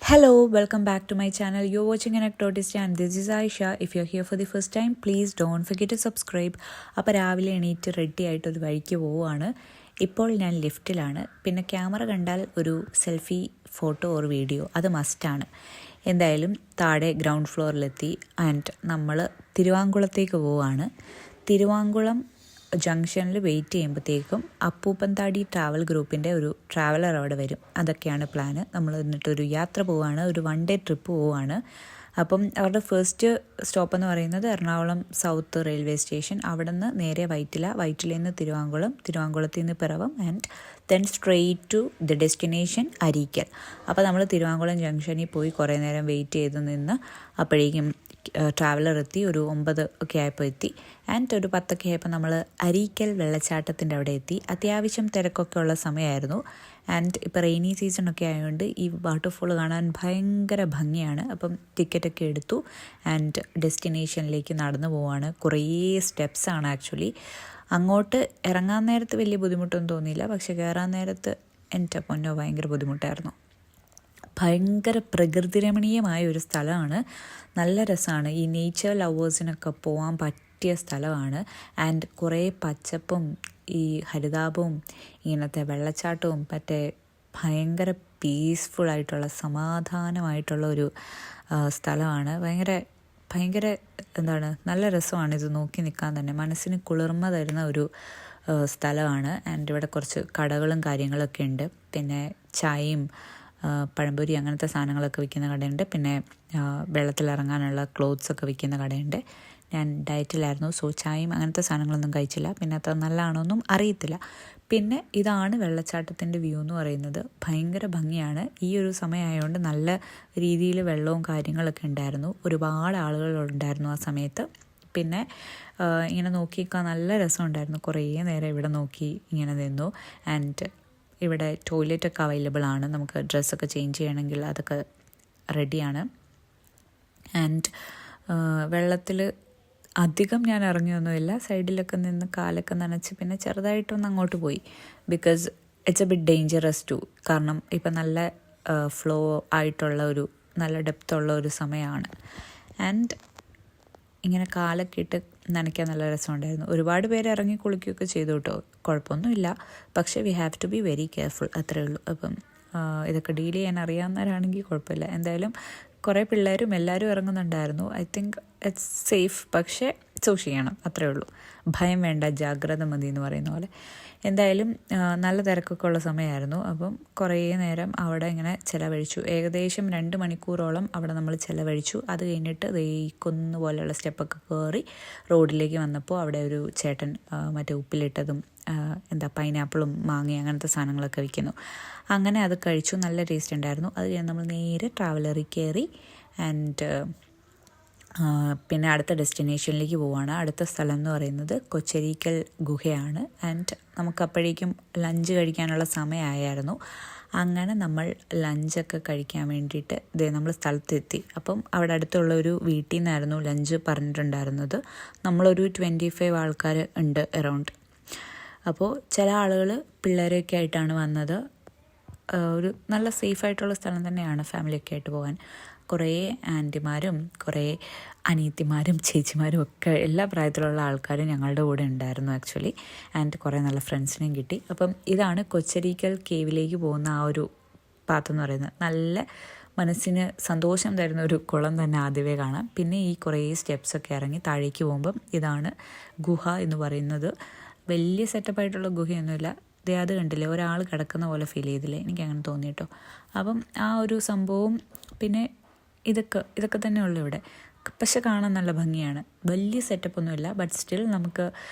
Hello, welcome back to my channel. You're watching an Actorist and this is Aisha. If you're here for the first time, please don't forget to subscribe. അപ്പോൾ രാവിലെ എണീറ്റ് ready ആയിട്ട് ഒരു വഴിക്ക് പോവുകയാണ്. ഇപ്പോൾ ഞാൻ ലിഫ്റ്റിലാണ്. പിന്നെ ക്യാമറ കണ്ടാൽ ഒരു സെൽഫി ഫോട്ടോ ഓർ വീഡിയോ അത് മസ്റ്റാണ്. എന്തായാലും താഴെ ഗ്രൗണ്ട് ഫ്ലോറിലെത്തി ആൻഡ് നമ്മൾ തിരുവാങ്കുളത്തേക്ക് പോവുകയാണ്. തിരുവാങ്കുളം ജംഗ്ഷനിൽ വെയിറ്റ് ചെയ്യുമ്പോഴത്തേക്കും അപ്പൂപ്പൻതാടി ട്രാവൽ ഗ്രൂപ്പിൻ്റെ ഒരു ട്രാവലർ അവിടെ വരും. അതൊക്കെയാണ് പ്ലാന്. നമ്മൾ എന്നിട്ടൊരു യാത്ര പോവുകയാണ്, ഒരു 1 ഡേ ട്രിപ്പ് പോവുകയാണ്. അപ്പം അവരുടെ ഫസ്റ്റ് സ്റ്റോപ്പ് എന്ന് പറയുന്നത് എറണാകുളം സൗത്ത് റെയിൽവേ സ്റ്റേഷൻ. അവിടെ നിന്ന് നേരെ വൈറ്റിലയിൽ നിന്ന് തിരുവാങ്കുളത്തിൽ നിന്ന് Piravom and then straight to the destination Areekal. അപ്പോൾ നമ്മൾ തിരുവാങ്കുളം ജംഗ്ഷനിൽ പോയി കുറേ നേരം വെയിറ്റ് ചെയ്ത് നിന്ന് അപ്പോഴേക്കും ട്രാവലർ എത്തി. ഒരു 9 ഒക്കെ ആയപ്പോൾ എത്തി ആൻഡ് ഒരു 10 ഒക്കെ ആയപ്പോൾ നമ്മൾ അരീക്കൽ വെള്ളച്ചാട്ടത്തിൻ്റെ അവിടെ എത്തി. അത്യാവശ്യം തിരക്കൊക്കെ ഉള്ള സമയമായിരുന്നു ആൻഡ് ഇപ്പോൾ റെയിനി സീസണൊക്കെ ആയതുകൊണ്ട് ഈ വാട്ടർഫോൾ കാണാൻ ഭയങ്കര ഭംഗിയാണ്. അപ്പം ടിക്കറ്റൊക്കെ എടുത്തു ആൻഡ് ഡെസ്റ്റിനേഷനിലേക്ക് നടന്നു പോവാണ്. കുറേ സ്റ്റെപ്സാണ് ആക്ച്വലി. അങ്ങോട്ട് ഇറങ്ങാൻ നേരത്ത് വലിയ ബുദ്ധിമുട്ടൊന്നും തോന്നിയില്ല, പക്ഷെ കയറാൻ നേരത്ത് എൻ്റെ പൊന്നോ ഭയങ്കര ബുദ്ധിമുട്ടായിരുന്നു. ഭയങ്കര പ്രകൃതിരമണീയമായ ഒരു സ്ഥലമാണ്. നല്ല രസമാണ്. ഈ നേച്ചർ ലവേഴ്സിനൊക്കെ പോകാൻ പറ്റിയ സ്ഥലമാണ്. ആൻഡ് കുറേ പച്ചപ്പും ഈ ഹരിതാപവും ഇങ്ങനത്തെ വെള്ളച്ചാട്ടവും മറ്റേ ഭയങ്കര പീസ്ഫുള്ളായിട്ടുള്ള സമാധാനമായിട്ടുള്ള ഒരു സ്ഥലമാണ്. ഭയങ്കര എന്താണ്, നല്ല രസമാണ് ഇത് നോക്കി നിൽക്കാൻ തന്നെ. മനസ്സിന് കുളിർമ തരുന്ന ഒരു സ്ഥലമാണ്. ആൻഡ് ഇവിടെ കുറച്ച് കടകളും കാര്യങ്ങളൊക്കെ ഉണ്ട്. പിന്നെ ചായയും പഴംപൊരി അങ്ങനത്തെ സാധനങ്ങളൊക്കെ വിൽക്കുന്ന കടയുണ്ട്. പിന്നെ വെള്ളത്തിലിറങ്ങാനുള്ള ക്ലോത്ത്സൊക്കെ വിൽക്കുന്ന കടയുണ്ട്. ഞാൻ ഡയറ്റിലായിരുന്നു, സോ ചായയും അങ്ങനത്തെ സാധനങ്ങളൊന്നും കഴിച്ചില്ല. പിന്നെ അത്ര നല്ലതാണോന്നും അറിയത്തില്ല. പിന്നെ ഇതാണ് വെള്ളച്ചാട്ടത്തിൻ്റെ വ്യൂ എന്ന് പറയുന്നത്. ഭയങ്കര ഭംഗിയാണ്. ഈ ഒരു സമയമായതുകൊണ്ട് നല്ല രീതിയിൽ വെള്ളവും കാര്യങ്ങളൊക്കെ ഉണ്ടായിരുന്നു. ഒരുപാട് ആളുകളുണ്ടായിരുന്നു ആ സമയത്ത്. പിന്നെ ഇങ്ങനെ നോക്കിക്കാൻ നല്ല രസമുണ്ടായിരുന്നു. കുറേ നേരം ഇവിടെ നോക്കി ഇങ്ങനെ നിന്നു. ആൻഡ് ഇവിടെ ടോയ്ലറ്റൊക്കെ അവൈലബിൾ ആണ്. നമുക്ക് ഡ്രസ്സൊക്കെ ചേഞ്ച് ചെയ്യണമെങ്കിൽ അതൊക്കെ റെഡിയാണ്. ആൻഡ് വെള്ളത്തിൽ അധികം ഞാൻ ഇറങ്ങിയൊന്നുമില്ല. സൈഡിലൊക്കെ നിന്ന് കാലൊക്കെ നനച്ച് പിന്നെ ചെറുതായിട്ടൊന്ന് അങ്ങോട്ട് പോയി. Because it's a bit dangerous too. കാരണം ഇപ്പം നല്ല ഫ്ലോ ആയിട്ടുള്ള ഒരു നല്ല ഡെപ്തുള്ള ഒരു സമയമാണ്. ആൻഡ് ഇങ്ങനെ കാലൊക്കെ ഇട്ട് നനയ്ക്കാൻ നല്ല രസമുണ്ടായിരുന്നു. ഒരുപാട് പേര് ഇറങ്ങി കുളിക്കുകയൊക്കെ ചെയ്തു കേട്ടോ, കുഴപ്പമൊന്നുമില്ല. പക്ഷേ we have to be very careful, അത്രേ ഉള്ളൂ. അപ്പം ഇതൊക്കെ ഡീൽ ചെയ്യാൻ അറിയാവുന്നവരാണെങ്കിൽ കുഴപ്പമില്ല. എന്തായാലും കുറേ പിള്ളേരും എല്ലാവരും ഇറങ്ങുന്നുണ്ടായിരുന്നു. ഐ തിങ്ക് ഇറ്റ്സ് സേഫ്, പക്ഷേ സൂക്ഷിക്കണം, അത്രേ ഉള്ളൂ. ഭയം വേണ്ട, ജാഗ്രത മതി എന്ന് പറയുന്ന പോലെ. എന്തായാലും നല്ല തിരക്കൊക്കെ ഉള്ള സമയമായിരുന്നു. അപ്പം കുറേ നേരം അവിടെ ഇങ്ങനെ ചിലവഴിച്ചു. ഏകദേശം 2 മണിക്കൂറോളം അവിടെ നമ്മൾ ചിലവഴിച്ചു. അത് കഴിഞ്ഞിട്ട് കുന്ന് പോലെയുള്ള സ്റ്റെപ്പൊക്കെ കയറി റോഡിലേക്ക് വന്നപ്പോൾ അവിടെ ഒരു ചേട്ടൻ മറ്റേ ഉപ്പിലിട്ടതും പൈനാപ്പിളും മാങ്ങയും അങ്ങനത്തെ സാധനങ്ങളൊക്കെ വിൽക്കുന്നു. അങ്ങനെ അത് കഴിച്ചു. നല്ല ടേസ്റ്റ് ഉണ്ടായിരുന്നു. അത് കഴിഞ്ഞ് നമ്മൾ നേരെ ട്രാവലറിൽ കയറി ആൻഡ് പിന്നെ അടുത്ത ഡെസ്റ്റിനേഷനിലേക്ക് പോവുകയാണ്. അടുത്ത സ്ഥലം എന്ന് പറയുന്നത് കൊച്ചരീക്കൽ ഗുഹയാണ്. ആൻഡ് നമുക്കപ്പോഴേക്കും ലഞ്ച് കഴിക്കാനുള്ള സമയമായിരുന്നു. അങ്ങനെ നമ്മൾ ലഞ്ചൊക്കെ കഴിക്കാൻ വേണ്ടിയിട്ട് നമ്മൾ സ്ഥലത്തെത്തി. അപ്പം അവിടെ അടുത്തുള്ള ഒരു വീട്ടിൽ നിന്നായിരുന്നു ലഞ്ച് പറഞ്ഞിട്ടുണ്ടായിരുന്നത്. നമ്മളൊരു 25 ആൾക്കാർ ഉണ്ട് അറൗണ്ട്. അപ്പോൾ ചില ആളുകൾ പിള്ളേരൊക്കെ ആയിട്ടാണ് വന്നത്. ഒരു നല്ല സേഫായിട്ടുള്ള സ്ഥലം തന്നെയാണ് ഫാമിലിയൊക്കെ ആയിട്ട് പോകാൻ. കുറേ ആൻറ്റിമാരും കുറേ അനിയത്തിമാരും ചേച്ചിമാരും ഒക്കെ എല്ലാ പ്രായത്തിലുള്ള ആൾക്കാരും ഞങ്ങളുടെ കൂടെ ഉണ്ടായിരുന്നു ആക്ച്വലി. ആൻഡ് കുറേ നല്ല ഫ്രണ്ട്സിനെയും കിട്ടി. അപ്പം ഇതാണ് കൊച്ചരീക്കൽ കേവിലേക്ക് പോകുന്ന ആ ഒരു പാത്ത് എന്ന് പറയുന്നത്. നല്ല മനസ്സിന് സന്തോഷം തരുന്ന ഒരു കുളം തന്നെ ആദ്യമേ കാണാം. പിന്നെ ഈ കുറേ സ്റ്റെപ്സൊക്കെ ഇറങ്ങി താഴേക്ക് പോകുമ്പം ഇതാണ് ഗുഹ എന്ന് പറയുന്നത്. വലിയ സെറ്റപ്പായിട്ടുള്ള ഗുഹയൊന്നുമില്ല. അത് കണ്ടില്ലേ, ഒരാൾ കിടക്കുന്ന പോലെ ഫീൽ ചെയ്തില്ലേ? എനിക്കങ്ങനെ തോന്നി കേട്ടോ. അപ്പം ആ ഒരു സംഭവം പിന്നെ ഇതൊക്കെ തന്നെ ഉള്ളു ഇവിടെ. പക്ഷെ കാണാൻ നല്ല ഭംഗിയാണ്. വലിയ സെറ്റപ്പൊന്നുമില്ല, ബട്ട് സ്റ്റിൽ നമുക്ക്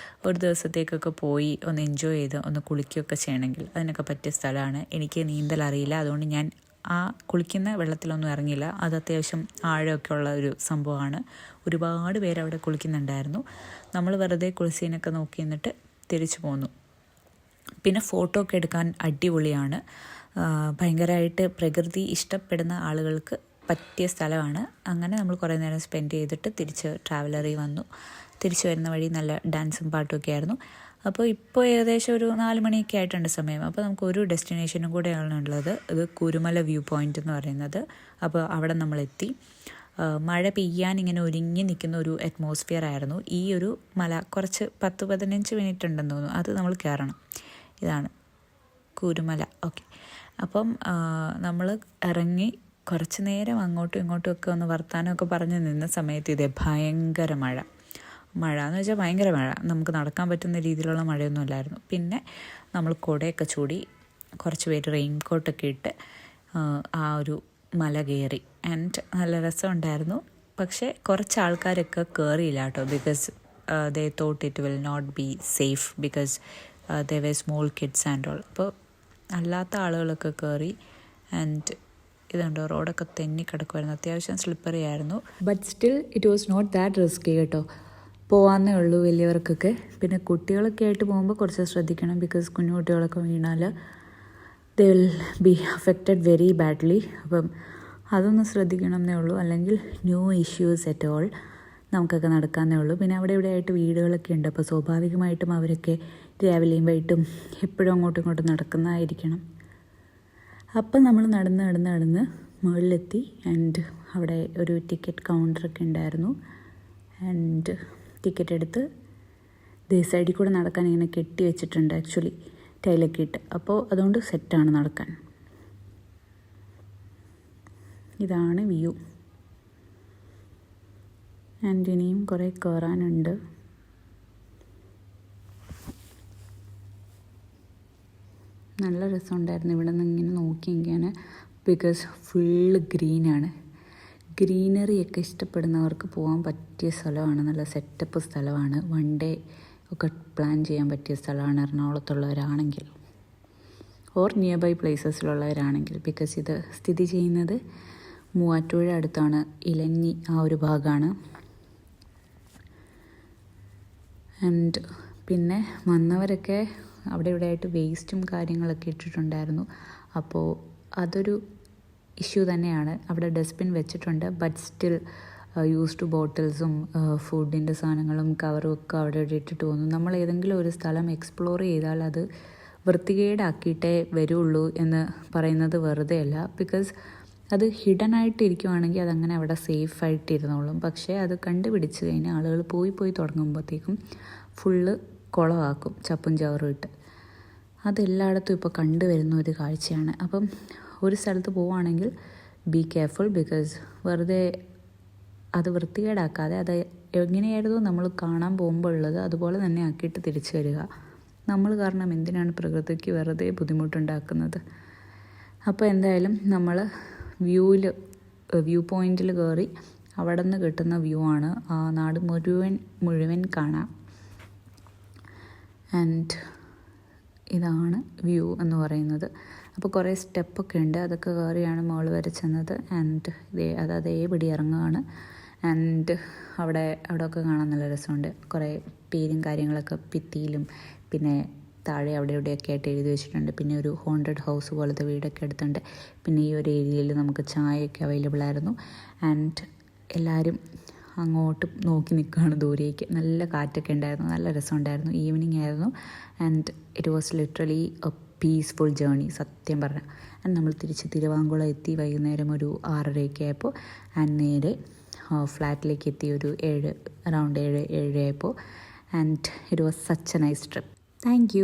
ഒരു ദിവസത്തേക്കൊക്കെ പോയി ഒന്ന് എൻജോയ് ചെയ്ത് ഒന്ന് കുളിക്കുകയൊക്കെ ചെയ്യണമെങ്കിൽ അതിനൊക്കെ പറ്റിയ സ്ഥലമാണ്. എനിക്ക് നീന്തൽ അറിയില്ല, അതുകൊണ്ട് ഞാൻ ആ കുളിക്കുന്ന വെള്ളത്തിലൊന്നും ഇറങ്ങിയില്ല. അത് അത്യാവശ്യം ആഴമൊക്കെ ഉള്ള ഒരു സംഭവമാണ്. ഒരുപാട് പേര് അവിടെ കുളിക്കുന്നുണ്ടായിരുന്നു. നമ്മൾ വെറുതെ കുളിസീനൊക്കെ നോക്കി നിന്നിട്ട് തിരിച്ചു പോന്നു. പിന്നെ ഫോട്ടോ ഒക്കെ എടുക്കാൻ അടിപൊളിയാണ്. ഭയങ്കരമായിട്ട് പ്രകൃതി ഇഷ്ടപ്പെടുന്ന ആളുകൾക്ക് പറ്റിയ സ്ഥലമാണ്. അങ്ങനെ നമ്മൾ കുറേ നേരം സ്പെൻഡ് ചെയ്തിട്ട് തിരിച്ച് ട്രാവലറിൽ വന്നു. തിരിച്ചു വരുന്ന വഴി നല്ല ഡാൻസും പാട്ടുമൊക്കെ ആയിരുന്നു. അപ്പോൾ ഇപ്പോൾ ഏകദേശം ഒരു 4 മണിയൊക്കെ ആയിട്ടുണ്ട് സമയം. അപ്പോൾ നമുക്ക് ഒരു ഡെസ്റ്റിനേഷനും കൂടെയാണ് ഉള്ളത്. ഇത് കുരുമല വ്യൂ പോയിൻ്റ് എന്ന് പറയുന്നത്. അപ്പോൾ അവിടെ നമ്മളെത്തി. മഴ പെയ്യാൻ ഇങ്ങനെ ഒരുങ്ങി നിൽക്കുന്ന ഒരു അറ്റ്മോസ്ഫിയർ ആയിരുന്നു. ഈ ഒരു മല കുറച്ച് 10-15 മിനിറ്റ് ഉണ്ടെന്ന് തോന്നുന്നു, അത് നമ്മൾ കയറണം. ഇതാണ് കുരുമല. ഓക്കെ, അപ്പം നമ്മൾ ഇറങ്ങി കുറച്ച് നേരം അങ്ങോട്ടും ഇങ്ങോട്ടും ഒക്കെ ഒന്ന് വർത്താനമൊക്കെ പറഞ്ഞ് നിന്ന സമയത്ത് ഇതേ ഭയങ്കര മഴ എന്ന് വെച്ചാൽ ഭയങ്കര മഴ. നമുക്ക് നടക്കാൻ പറ്റുന്ന രീതിയിലുള്ള മഴയൊന്നും അല്ലായിരുന്നു. പിന്നെ നമ്മൾ കുടയൊക്കെ ചൂടി കുറച്ച് പേര് റെയിൻ കോട്ടൊക്കെ ഇട്ട് ആ ഒരു മല കയറി. ആൻഡ് നല്ല രസമുണ്ടായിരുന്നു. പക്ഷേ കുറച്ച് ആൾക്കാരൊക്കെ കയറിയില്ല കേട്ടോ, because they thought it will not be safe because they were small kids and all. അപ്പോൾ അല്ലാത്ത ആളുകളൊക്കെ കയറി. ആൻഡ് ഇതുണ്ടോ, റോഡൊക്കെ തെന്നി കിടക്കുമായിരുന്നു, അത്യാവശ്യം സ്ലിപ്പറി ആയിരുന്നു. But still it was not that risky കേട്ടോ. പോകാമെന്നേ ഉള്ളൂ വലിയവർക്കൊക്കെ. പിന്നെ കുട്ടികളൊക്കെ ആയിട്ട് പോകുമ്പോൾ കുറച്ച് ശ്രദ്ധിക്കണം, ബിക്കോസ് കുഞ്ഞു കുട്ടികളൊക്കെ വീണാൽ they will be affected very badly. അപ്പം അതൊന്ന് ശ്രദ്ധിക്കണം എന്നേ ഉള്ളൂ. അല്ലെങ്കിൽ ന്യൂ ഇഷ്യൂസ് അറ്റ് ഓൾ, നമുക്കൊക്കെ നടക്കാമെന്നേ ഉള്ളൂ. പിന്നെ അവിടെ ഇവിടെ ആയിട്ട് വീടുകളൊക്കെ ഉണ്ട്. അപ്പോൾ സ്വാഭാവികമായിട്ടും അവരൊക്കെ രാവിലെയും വൈകിട്ടും എപ്പോഴും അങ്ങോട്ടും ഇങ്ങോട്ടും നടക്കുന്നതായിരിക്കണം. അപ്പം നമ്മൾ നടന്ന് മുകളിലെത്തി. ആൻഡ് അവിടെ ഒരു ടിക്കറ്റ് കൗണ്ടറൊക്കെ ഉണ്ടായിരുന്നു. ആൻഡ് ടിക്കറ്റ് എടുത്ത് സൈഡിൽ കൂടെ നടക്കാൻ ഇങ്ങനെ കെട്ടി വെച്ചിട്ടുണ്ട് ആക്ച്വലി, ടൈലൊക്കെ ഇട്ട്. അപ്പോൾ അതുകൊണ്ട് സെറ്റാണ് നടക്കാൻ. ഇതാണ് വ്യൂ. ആൻഡ് ഇനിയും കുറേ കയറാനുണ്ട്. നല്ല രസമുണ്ടായിരുന്നു ഇവിടെ നിന്ന് ഇങ്ങനെ നോക്കിയെങ്കിൽ, ബിക്കോസ് ഫുള്ള് ഗ്രീനാണ്. ഗ്രീനറിയൊക്കെ ഇഷ്ടപ്പെടുന്നവർക്ക് പോകാൻ പറ്റിയ സ്ഥലമാണ്. നല്ല സെറ്റപ്പ് സ്ഥലമാണ്. 1 ഡേ ഒക്കെ പ്ലാൻ ചെയ്യാൻ പറ്റിയ സ്ഥലമാണ് എറണാകുളത്തുള്ളവരാണെങ്കിൽ, ഓർ നിയർ ബൈ പ്ലേസസിലുള്ളവരാണെങ്കിൽ. ബിക്കോസ് ഇത് സ്ഥിതി ചെയ്യുന്നത് മൂവാറ്റുപുഴ അടുത്താണ്, ഇലഞ്ഞി ആ ഒരു ഭാഗമാണ്. ആൻഡ് പിന്നെ വന്നവരൊക്കെ അവിടെ ഇവിടെ ആയിട്ട് വേസ്റ്റും കാര്യങ്ങളൊക്കെ ഇട്ടിട്ടുണ്ടായിരുന്നു. അപ്പോൾ അതൊരു ഇഷ്യൂ തന്നെയാണ്. അവിടെ ഡസ്റ്റ്ബിൻ വെച്ചിട്ടുണ്ട്, ബട്ട് സ്റ്റിൽ യൂസ്ഡ് ബോട്ടിൽസും ഫുഡിൻ്റെ സാധനങ്ങളും കവറും ഒക്കെ അവിടെ ഇവിടെ ഇട്ടിട്ട് പോകുന്നു. നമ്മൾ ഏതെങ്കിലും ഒരു സ്ഥലം എക്സ്പ്ലോർ ചെയ്താൽ അത് വൃത്തികേടാക്കിയിട്ടേ വരുള്ളൂ എന്ന് പറയുന്നത് വെറുതെ അല്ല. ബിക്കോസ് അത് ഹിഡൻ ആയിട്ടിരിക്കുവാണെങ്കിൽ അതങ്ങനെ അവിടെ സേഫായിട്ടിരുന്നോളും. പക്ഷേ അത് കണ്ടുപിടിച്ച് കഴിഞ്ഞാൽ ആളുകൾ പോയി തുടങ്ങുമ്പോഴത്തേക്കും ഫുള്ള് കുളമാക്കും, ചപ്പും ചവറും ഇട്ട്. അതെല്ലായിടത്തും ഇപ്പോൾ കണ്ടുവരുന്ന ഒരു കാഴ്ചയാണ്. അപ്പം ഒരു സ്ഥലത്ത് പോവുകയാണെങ്കിൽ ബി കെയർഫുൾ, ബിക്കോസ് വെറുതെ അത് വൃത്തികേടാക്കാതെ അത് എങ്ങനെയായിരുന്നു നമ്മൾ കാണാൻ പോകുമ്പോൾ ഉള്ളത് അതുപോലെ തന്നെ ആക്കിയിട്ട് തിരിച്ചു വരിക. നമ്മൾ കാരണം എന്തിനാണ് പ്രകൃതിക്ക് വെറുതെ ബുദ്ധിമുട്ടുണ്ടാക്കുന്നത്? അപ്പോൾ എന്തായാലും നമ്മൾ വ്യൂ പോയിൻറ്റിൽ കയറി അവിടെ നിന്ന് കിട്ടുന്ന വ്യൂ ആണ് ആ നാട് മുഴുവൻ കാണാം. ആൻഡ് ഇതാണ് വ്യൂ എന്ന് പറയുന്നത്. അപ്പോൾ കുറേ സ്റ്റെപ്പൊക്കെ ഉണ്ട്, അതൊക്കെ കയറിയാണ് മുകളിൽ വരെ ചെന്നത്. ആൻഡ് അതേപടി ഇറങ്ങുകയാണ്. ആൻഡ് അവിടെയൊക്കെ കാണാൻ നല്ല രസമുണ്ട്. കുറേ പേരും കാര്യങ്ങളൊക്കെ ഭിത്തിയിലും പിന്നെ താഴെ അവിടെ ഇവിടെയൊക്കെ ആയിട്ട് എഴുതി വെച്ചിട്ടുണ്ട്. പിന്നെ ഒരു ഹോണ്ടഡ് ഹൗസ് പോലത്തെ വീടൊക്കെ എടുത്തുണ്ട്. പിന്നെ ഈ ഒരു ഏരിയയിൽ നമുക്ക് ചായയൊക്കെ അവൈലബിൾ ആയിരുന്നു. ആൻഡ് എല്ലാവരും അങ്ങോട്ട് നോക്കി നിൽക്കുകയാണ് ദൂരേക്ക്. നല്ല കാറ്റൊക്കെ ഉണ്ടായിരുന്നു, നല്ല രസമുണ്ടായിരുന്നു. ഈവനിങ് ആയിരുന്നു. And it was literally A peaceful journey സത്യം പറഞ്ഞാൽ. ആൻഡ് നമ്മൾ തിരിച്ച് തിരുവാങ്കുളം എത്തി വൈകുന്നേരം ഒരു 6:30 ആയപ്പോൾ. ആൻഡ് നേരെ ഫ്ലാറ്റിലേക്ക് എത്തി ഒരു അറൗണ്ട് 7 ആയപ്പോൾ. And it was such A nice trip. Thank you.